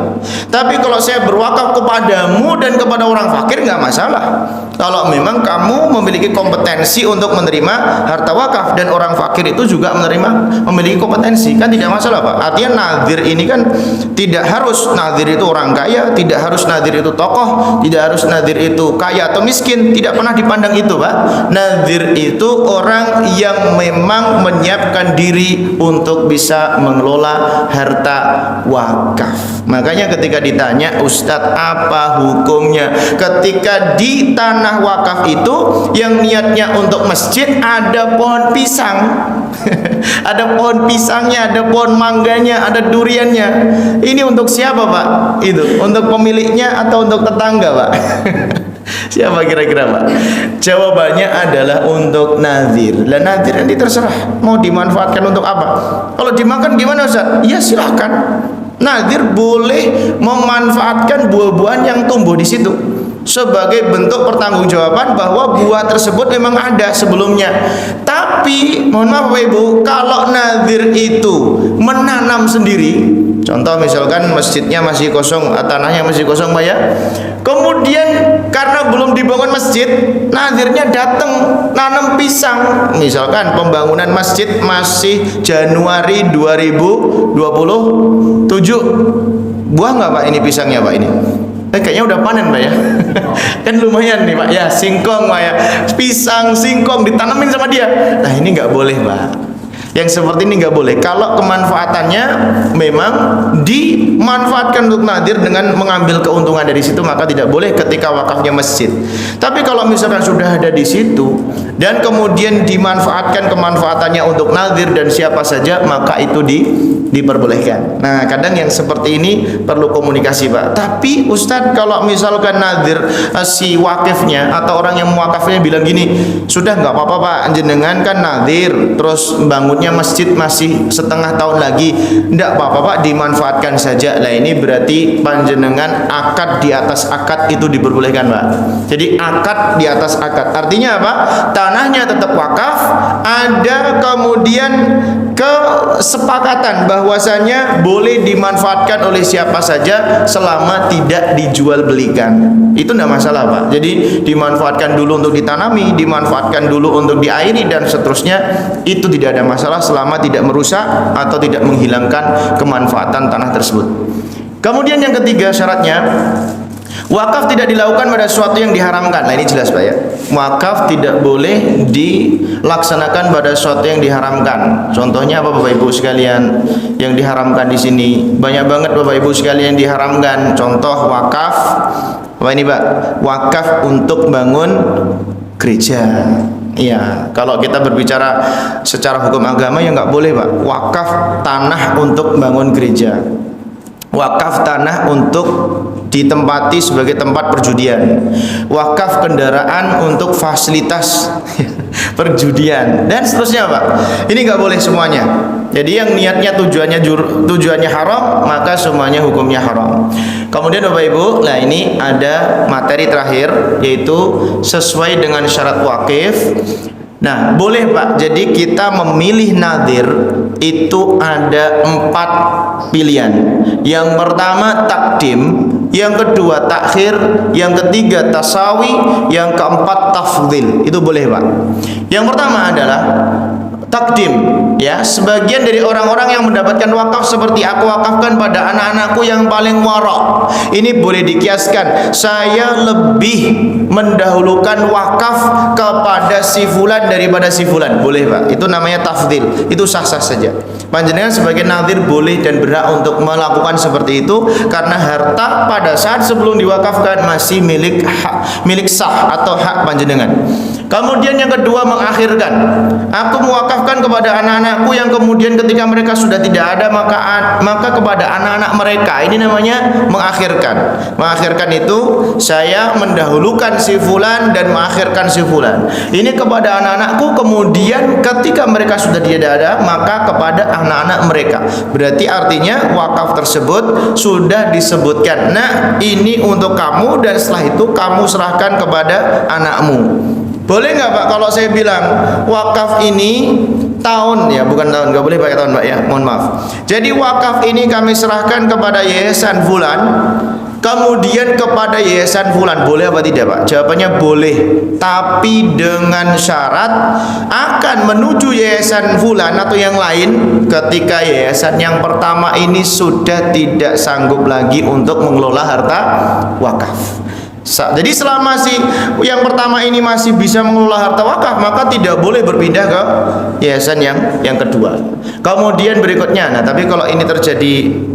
A: Tapi kalau saya berwakaf kepadamu dan kepada orang fakir nggak masalah. Kalau memang kamu memiliki kompetensi untuk menerima harta wakaf dan orang fakir itu juga memiliki kompetensi, kan tidak masalah Pak. Artinya nazir ini kan tidak harus nazir itu orang kaya, tidak harus nazir itu tokoh, tidak harus nazir itu kaya atau miskin, tidak pernah dipandang itu Pak. Nazir itu orang yang memang menyiapkan diri untuk bisa mengelola harta wakaf. Makanya ketika ditanya, Ustadz apa hukumnya ketika di tanah wakaf itu yang niatnya untuk masjid ada pohon pisang ada pohon pisangnya, ada pohon mangganya, ada duriannya. Ini untuk siapa Pak? Itu untuk pemiliknya atau untuk tetangga Pak? Siapa kira-kira Pak? Jawabannya adalah untuk nazir. Lah nazir ini terserah mau dimanfaatkan untuk apa. Kalau dimakan gimana Ustaz? Ya silahkan. Nazir boleh memanfaatkan buah-buahan yang tumbuh di situ sebagai bentuk pertanggungjawaban bahwa buah tersebut memang ada sebelumnya. Tapi mohon maaf Bapak Ibu, kalau nazir itu menanam sendiri, contoh misalkan masjidnya masih kosong, tanahnya masih kosong Pak ya, kemudian karena belum dibangun masjid, nazirnya datang nanam pisang. Misalkan pembangunan masjid masih Januari 2027, buah nggak Pak ini pisangnya Pak ini? Kayaknya udah panen Pak ya. Kan lumayan nih Pak ya, singkong Pak ya, pisang singkong ditanamin sama dia. Nah ini nggak boleh Pak. Yang seperti ini nggak boleh. Kalau kemanfaatannya memang dimanfaatkan untuk nazir dengan mengambil keuntungan dari situ, maka tidak boleh ketika wakafnya masjid. Tapi kalau misalkan sudah ada di situ dan kemudian dimanfaatkan kemanfaatannya untuk nazir dan siapa saja, maka itu diperbolehkan. Nah kadang yang seperti ini perlu komunikasi Pak. Tapi Ustadz kalau misalkan nazir si wakifnya atau orang yang mewakafnya bilang gini, sudah nggak apa-apa Pak, jenengan kan nazir terus bangunnya masjid masih setengah tahun lagi, nggak apa-apa Pak, dimanfaatkan saja. Lah ini berarti panjenengan akad di atas akad itu diperbolehkan Pak. Jadi akad di atas akad artinya apa? Tanahnya tetap wakaf, ada kemudian kesepakatan bahwasanya boleh dimanfaatkan oleh siapa saja selama tidak dijual belikan. Itu tidak masalah Pak. Jadi dimanfaatkan dulu untuk ditanami, dimanfaatkan dulu untuk diairi dan seterusnya, itu tidak ada masalah selama tidak merusak atau tidak menghilangkan kemanfaatan tanah tersebut. Kemudian yang ketiga syaratnya, wakaf tidak dilakukan pada sesuatu yang diharamkan. Nah ini jelas Pak ya. Wakaf tidak boleh dilaksanakan pada sesuatu yang diharamkan. Contohnya apa Bapak Ibu sekalian yang diharamkan di sini? Banyak banget Bapak Ibu sekalian yang diharamkan. Contoh wakaf, apa ini Pak? Wakaf untuk bangun gereja. Iya, kalau kita berbicara secara hukum agama ya nggak boleh Pak. Wakaf tanah untuk bangun gereja, wakaf tanah untuk ditempati sebagai tempat perjudian, wakaf kendaraan untuk fasilitas perjudian dan seterusnya Pak. Ini nggak boleh semuanya. Jadi yang niatnya tujuannya haram, maka semuanya hukumnya haram. Kemudian Bapak Ibu, nah ini ada materi terakhir yaitu sesuai dengan syarat wakif. Nah boleh Pak, jadi kita memilih nadir itu ada 4 pilihan. Yang pertama takdim, yang kedua takhir, yang ketiga tasawi, yang keempat tafdhil. Itu boleh Pak. Yang pertama adalah takdim, ya, sebagian dari orang-orang yang mendapatkan wakaf seperti aku wakafkan pada anak-anakku yang paling warok. Ini boleh dikiaskan, saya lebih mendahulukan wakaf kepada si fulan daripada si fulan. Boleh Pak, itu namanya tafdhil, itu sah-sah saja. Panjenengan sebagai nazir boleh dan berhak untuk melakukan seperti itu karena harta pada saat sebelum diwakafkan masih milik sah atau hak panjenengan. Kemudian yang kedua mengakhirkan, aku mewakafkan kepada anak-anakku yang kemudian ketika mereka sudah tidak ada maka kepada anak-anak mereka. Ini namanya mengakhirkan. Mengakhirkan itu saya mendahulukan si fulan dan mengakhirkan si fulan. Ini kepada anak-anakku, kemudian ketika mereka sudah tidak ada maka kepada anak-anak mereka. Berarti artinya wakaf tersebut sudah disebutkan. Nah, ini untuk kamu dan setelah itu kamu serahkan kepada anakmu. Boleh nggak Pak kalau saya bilang wakaf ini tahun ya, bukan tahun, nggak boleh pakai tahun Pak ya, mohon maaf. Jadi wakaf ini kami serahkan kepada yayasan fulan, kemudian kepada yayasan fulan, boleh apa tidak Pak? Jawabannya boleh, tapi dengan syarat akan menuju yayasan fulan atau yang lain ketika yayasan yang pertama ini sudah tidak sanggup lagi untuk mengelola harta wakaf. Jadi selama si yang pertama ini masih bisa mengelola harta wakaf, maka tidak boleh berpindah ke yayasan yang kedua. Kemudian berikutnya, nah tapi kalau ini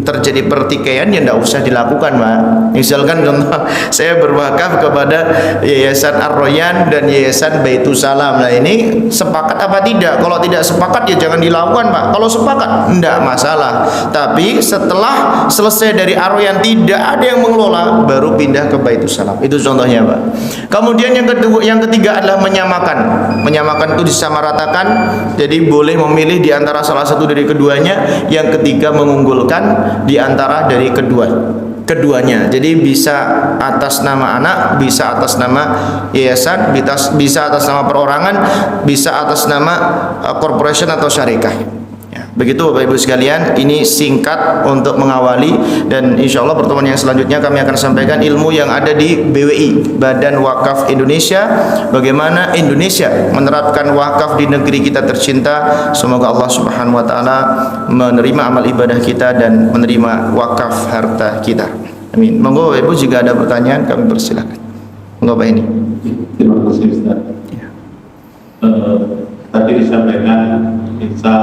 A: terjadi pertikaian ya tidak usah dilakukan Pak. Misalkan contoh saya berwakaf kepada yayasan Ar-Royan dan yayasan Baitus Salam. Nah ini sepakat apa tidak? Kalau tidak sepakat ya jangan dilakukan Pak. Kalau sepakat tidak masalah. Tapi setelah selesai dari Ar-Royan tidak ada yang mengelola, baru pindah ke Baitus Salam. Itu contohnya Pak. Kemudian yang ketiga adalah menyamakan. Menyamakan itu disamaratakan. Jadi boleh memilih di antara salah satu dari keduanya. Yang ketiga mengunggulkan di antara dari keduanya. Jadi bisa atas nama anak, bisa atas nama yayasan, bisa atas nama perorangan, bisa atas nama corporation atau syarikat. Begitu Bapak Ibu sekalian, ini singkat untuk mengawali, dan insya Allah pertemuan yang selanjutnya kami akan sampaikan ilmu yang ada di BWI, Badan Wakaf Indonesia, bagaimana Indonesia menerapkan wakaf di negeri kita tercinta. Semoga Allah Subhanahu wa taala menerima amal ibadah kita dan menerima wakaf harta kita. Amin. Monggo Bapak Ibu jika ada pertanyaan kami persilakan. Monggo Pak ini.
B: Terima kasih Ustaz. Ya. Tadi disampaikan misal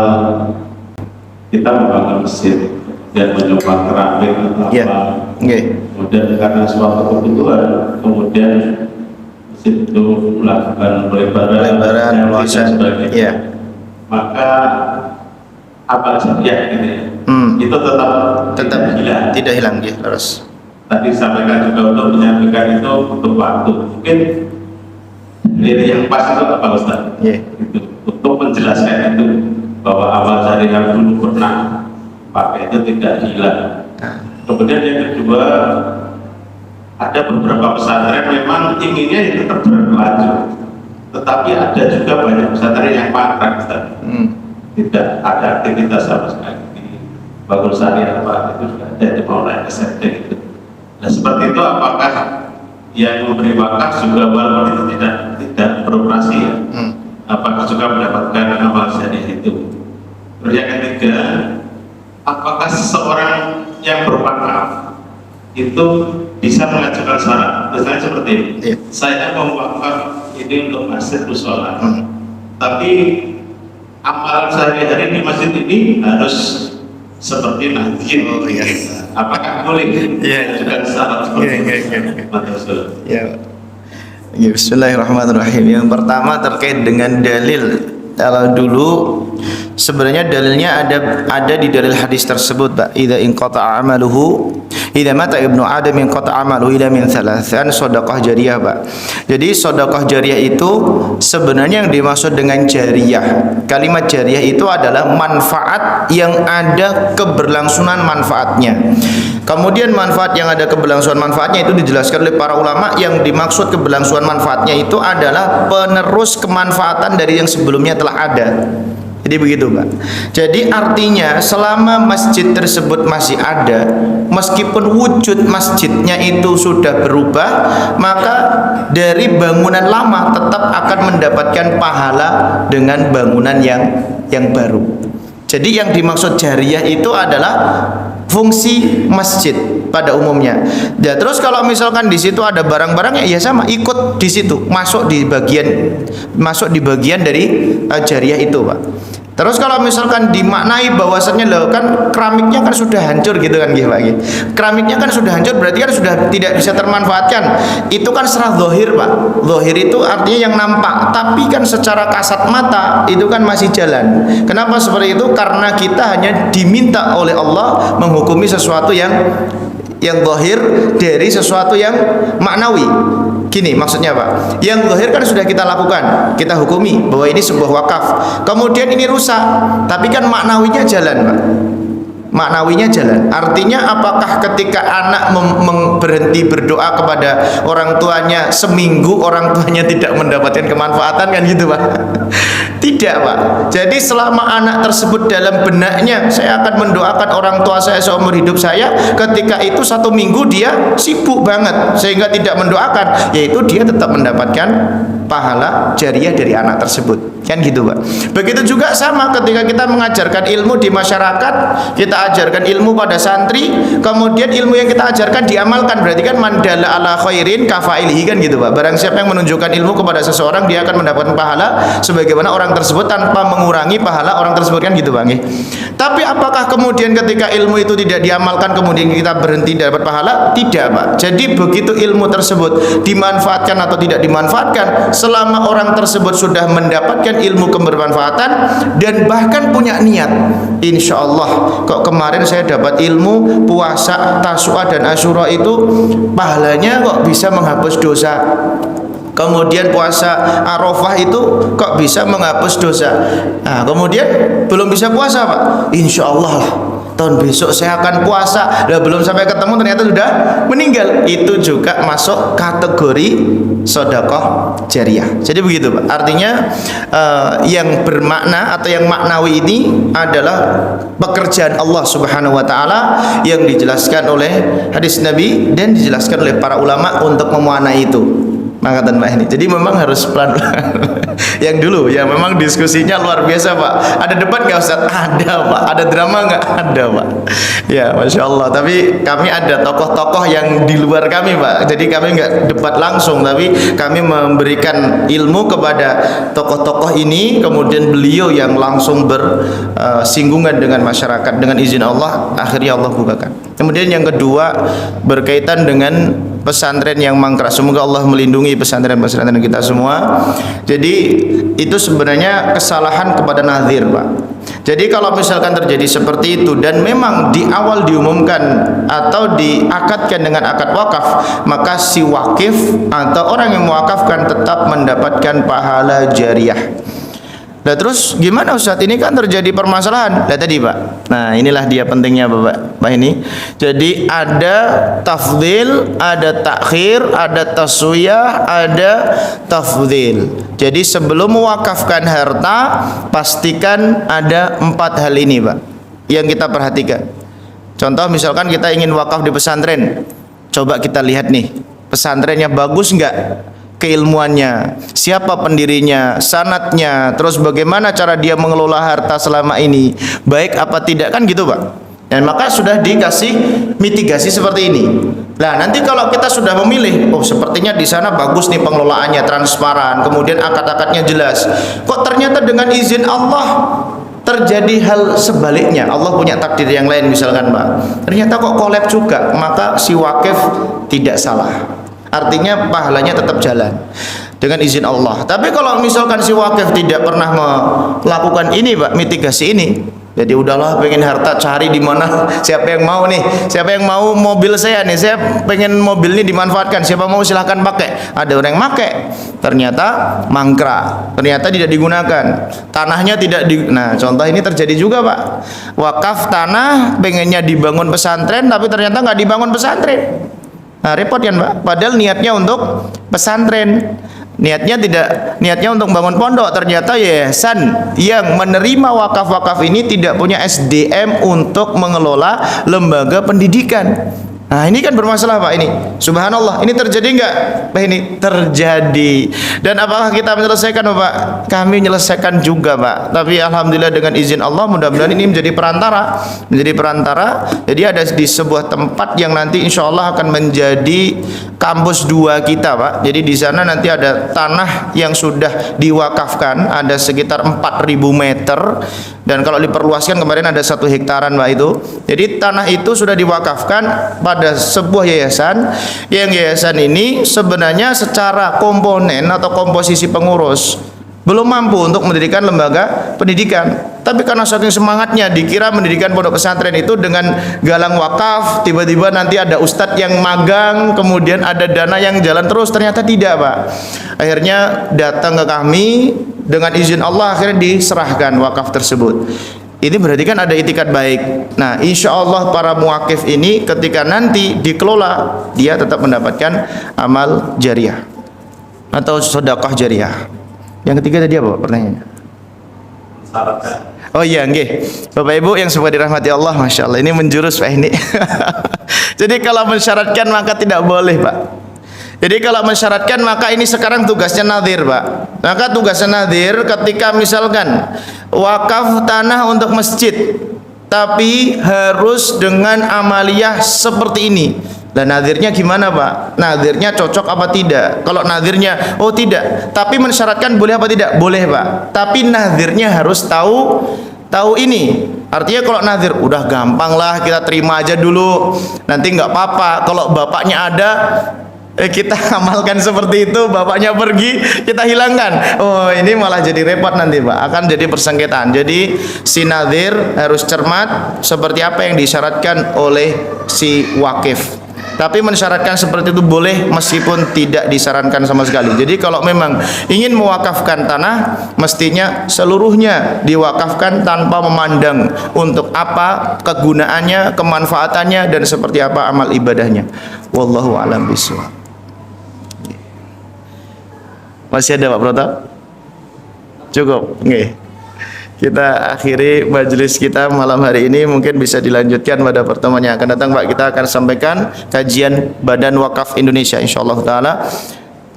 B: kita membangun masjid dan mencoba keramik atau apa, kemudian karena suatu kebutuhan, kemudian masjid itu melakukan pelebaran dan sebagainya, maka apa saja gitu ya, itu tetap
A: tidak hilang ya, terus.
B: Tadi disampaikan juga untuk menyampaikan itu untuk waktu, mungkin ini yang pas itu apa Ustaz? Gitu. Untuk menjelaskan itu bahwa amal syariah dulu pernah pakai itu tidak hilang. Kemudian yang kedua, ada beberapa pesantren memang inginnya itu tetap berlanjut, tetapi ada juga banyak pesantren yang mangkrak, tidak ada aktivitas sama sekali di bangun syariah apa itu juga ada di online SMP gitu. Nah seperti itu, apakah yang memberi wakaf juga walaupun itu tidak beroperasi ya? Apakah juga mendapatkan amal syariah itu? Terus yang ketiga, apakah seseorang yang berwakaf itu bisa mengajukan syarat? Misalnya seperti ini, saya mau wakaf ini untuk masjid musola, tapi amal sehari-hari di masjid ini harus seperti nanti. Apakah boleh mengajukan syarat?
A: Bismillahirrahmanirrahim. Yang pertama terkait dengan dalil. Kalau dulu sebenarnya dalilnya ada di dalil hadis tersebut Pak. Idza inqata'a amaluhu, idza mata ibnu adam inqata'a amaluhu ila min thalathan shadaqah jariyah Pak. Jadi shadaqah jariyah itu sebenarnya yang dimaksud dengan jariyah. Kalimat jariyah itu adalah manfaat yang ada keberlangsungan manfaatnya. Kemudian manfaat yang ada keberlangsungan manfaatnya itu dijelaskan oleh para ulama. Yang dimaksud keberlangsungan manfaatnya itu adalah penerus kemanfaatan dari yang sebelumnya telah ada. Jadi begitu Pak. Jadi artinya selama masjid tersebut masih ada, meskipun wujud masjidnya itu sudah berubah, maka dari bangunan lama tetap akan mendapatkan pahala dengan bangunan yang baru. Jadi yang dimaksud jariyah itu adalah fungsi masjid pada umumnya. Ya, terus kalau misalkan di situ ada barang-barangnya, ya sama ikut di situ, masuk di bagian dari jariyah itu Pak. Terus kalau misalkan dimaknai bahwasannya loh kan keramiknya kan sudah hancur gitu kan Pak. Keramiknya kan sudah hancur berarti kan sudah tidak bisa termanfaatkan. Itu kan secara zahir Pak. Zahir itu artinya yang nampak, tapi kan secara kasat mata itu kan masih jalan. Kenapa seperti itu? Karena kita hanya diminta oleh Allah menghukumi sesuatu yang zahir dari sesuatu yang maknawi. Gini maksudnya Pak, yang zahir kan sudah kita lakukan, kita hukumi bahwa ini sebuah wakaf. Kemudian ini rusak, tapi kan maknawinya jalan Pak. maknawinya jalan. Artinya apakah ketika anak berhenti berdoa kepada orang tuanya seminggu, orang tuanya tidak mendapatkan kemanfaatan, kan gitu Pak? Tidak Pak. Jadi selama anak tersebut dalam benaknya, saya akan mendoakan orang tua saya seumur hidup saya, ketika itu 1 minggu dia sibuk banget sehingga tidak mendoakan, yaitu dia tetap mendapatkan pahala jariah dari anak tersebut, kan gitu Pak. Begitu juga sama ketika kita mengajarkan ilmu di masyarakat, kita ajarkan ilmu pada santri, kemudian ilmu yang kita ajarkan diamalkan, berarti kan mandala ala khairin kafailihi, kan gitu Pak. Barang siapa yang menunjukkan ilmu kepada seseorang, dia akan mendapatkan pahala sebagaimana orang tersebut tanpa mengurangi pahala orang tersebut, kan gitu Pak. Tapi apakah kemudian ketika ilmu itu tidak diamalkan kemudian kita berhenti dapat pahala? Tidak Pak. Jadi begitu ilmu tersebut dimanfaatkan atau tidak dimanfaatkan, selama orang tersebut sudah mendapatkan ilmu kebermanfaatan dan bahkan punya niat, insya Allah kok kemarin saya dapat ilmu puasa Tasu'a dan Asyura itu pahalanya kok bisa menghapus dosa, kemudian puasa Arafah itu kok bisa menghapus dosa. Nah, kemudian belum bisa puasa Pak, insya Allah lah tahun besok saya akan puasa. Lah belum sampai ketemu ternyata sudah meninggal. Itu juga masuk kategori sedekah jariah. Jadi begitu Pak. Artinya yang bermakna atau yang maknawi ini adalah pekerjaan Allah Subhanahu wa taala yang dijelaskan oleh hadis Nabi dan dijelaskan oleh para ulama untuk memaknai itu. Mangkatan Pak ini. Jadi memang harus pelan-pelan. Yang dulu ya memang diskusinya luar biasa Pak. Ada debat nggak Ustaz? Ada Pak. Ada drama nggak? Ada Pak. Ya Masya Allah. Tapi kami ada tokoh-tokoh yang di luar kami Pak. Jadi kami nggak debat langsung, tapi kami memberikan ilmu kepada tokoh-tokoh ini, kemudian beliau yang langsung bersinggungan dengan masyarakat dengan izin Allah, akhirnya Allah bukakan. Kemudian yang kedua berkaitan dengan pesantren yang mangkrak. Semoga Allah melindungi pesantren-pesantren kita semua. Jadi itu sebenarnya kesalahan kepada nazir Pak. Jadi kalau misalkan terjadi seperti itu dan memang di awal diumumkan atau diakadkan dengan akad wakaf, maka si wakif atau orang yang mewakafkan tetap mendapatkan pahala jariah. Nah terus gimana Ustaz, ini kan terjadi permasalahan. Nah tadi Pak, nah inilah dia pentingnya Pak ini. Jadi ada tafdhil, ada takhir, ada taswiyah, ada tafdhil. Jadi sebelum mewakafkan harta, pastikan ada 4 hal ini Pak yang kita perhatikan. Contoh misalkan kita ingin wakaf di pesantren, coba kita lihat nih, pesantrennya bagus enggak? Keilmuannya, siapa pendirinya, sanadnya, terus bagaimana cara dia mengelola harta selama ini, baik apa tidak, kan gitu Pak. Dan maka sudah dikasih mitigasi seperti ini. Nah nanti kalau kita sudah memilih, oh sepertinya di sana bagus nih pengelolaannya, transparan, kemudian akad-akadnya jelas, kok ternyata dengan izin Allah terjadi hal sebaliknya, Allah punya takdir yang lain misalkan Pak, ternyata kok kolab juga, maka si wakif tidak salah. Artinya pahalanya tetap jalan dengan izin Allah. Tapi kalau misalkan si wakif tidak pernah melakukan ini Pak, mitigasi ini, jadi udahlah pengen harta cari di mana, siapa yang mau nih, siapa yang mau mobil saya nih, saya pengen mobil ini dimanfaatkan, siapa mau silahkan pakai. Ada orang yang pakai, ternyata mangkrak, ternyata tidak digunakan, tanahnya tidak nah contoh ini terjadi juga Pak, wakaf tanah pengennya dibangun pesantren tapi ternyata nggak dibangun pesantren. Nah, repot kan Pak, padahal niatnya untuk pesantren, niatnya untuk bangun pondok, ternyata yayasan yang menerima wakaf-wakaf ini tidak punya SDM untuk mengelola lembaga pendidikan. Nah ini kan bermasalah Pak ini. Subhanallah, ini terjadi enggak? Nah ini terjadi. Dan apakah kita menyelesaikan Pak? Kami menyelesaikan juga Pak. Tapi alhamdulillah dengan izin Allah mudah-mudahan ini menjadi perantara. Jadi ada di sebuah tempat yang nanti insya Allah akan menjadi kampus 2 kita Pak. Jadi di sana nanti ada tanah yang sudah diwakafkan, ada sekitar 4.000 meter. Dan kalau diperluaskan kemarin ada 1 hektaran Pak itu. Jadi tanah itu sudah diwakafkan pada sebuah yayasan, yang yayasan ini sebenarnya secara komponen atau komposisi pengurus belum mampu untuk mendirikan lembaga pendidikan. Tapi karena saking semangatnya dikira mendirikan pondok pesantren itu dengan galang wakaf, tiba-tiba nanti ada ustadz yang magang, kemudian ada dana yang jalan terus, ternyata tidak Pak. Akhirnya datang ke kami, dengan izin Allah akhirnya diserahkan wakaf tersebut. Ini berarti kan ada itikad baik. Nah, insya Allah para muwakif ini ketika nanti dikelola, dia tetap mendapatkan amal jariah atau sedekah jariah. Yang ketiga tadi apa pertanyaannya? Oh iya, nggih. Bapak Ibu yang semoga dirahmati Allah, Masya Allah, ini menjurus Pak ini. Jadi kalau mensyaratkan maka tidak boleh, Pak. Jadi kalau mensyaratkan maka ini sekarang tugasnya nadhir, Pak. Maka tugasnya nadhir ketika misalkan wakaf tanah untuk masjid, tapi harus dengan amaliyah seperti ini. Dan nadhirnya gimana, Pak? Nadhirnya cocok apa tidak? Kalau nadhirnya oh tidak, tapi mensyaratkan boleh apa tidak? Boleh, Pak. Tapi nadhirnya harus tahu ini. Artinya kalau nadhir udah gampang lah, kita terima aja dulu. Nanti nggak apa-apa. Kalau bapaknya ada, kita amalkan seperti itu, bapaknya pergi, kita hilangkan. Oh, ini malah jadi repot nanti, Pak. Akan jadi persengketaan. Jadi si nadhir harus cermat seperti apa yang disyaratkan oleh si wakif. Tapi mensyaratkan seperti itu boleh meskipun tidak disarankan sama sekali. Jadi kalau memang ingin mewakafkan tanah, mestinya seluruhnya diwakafkan tanpa memandang untuk apa kegunaannya, kemanfaatannya, dan seperti apa amal ibadahnya. Wallahu a'lam bishawab. Masih ada Pak Protap? Cukup? Nggih. Kita akhiri majelis kita malam hari ini, mungkin bisa dilanjutkan pada pertemuan yang akan datang, Pak. Kita akan sampaikan kajian Badan Wakaf Indonesia insyaallah taala.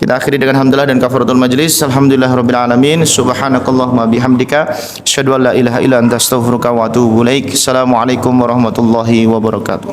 A: Kita akhiri dengan hamdalah dan kafaratul majlis. Alhamdulillahirabbil alamin. Subhanakallahumma bihamdika asyhadu an la ilaha illa anta astaghfiruka wa atubu ilaik. Assalamualaikum warahmatullahi wabarakatuh.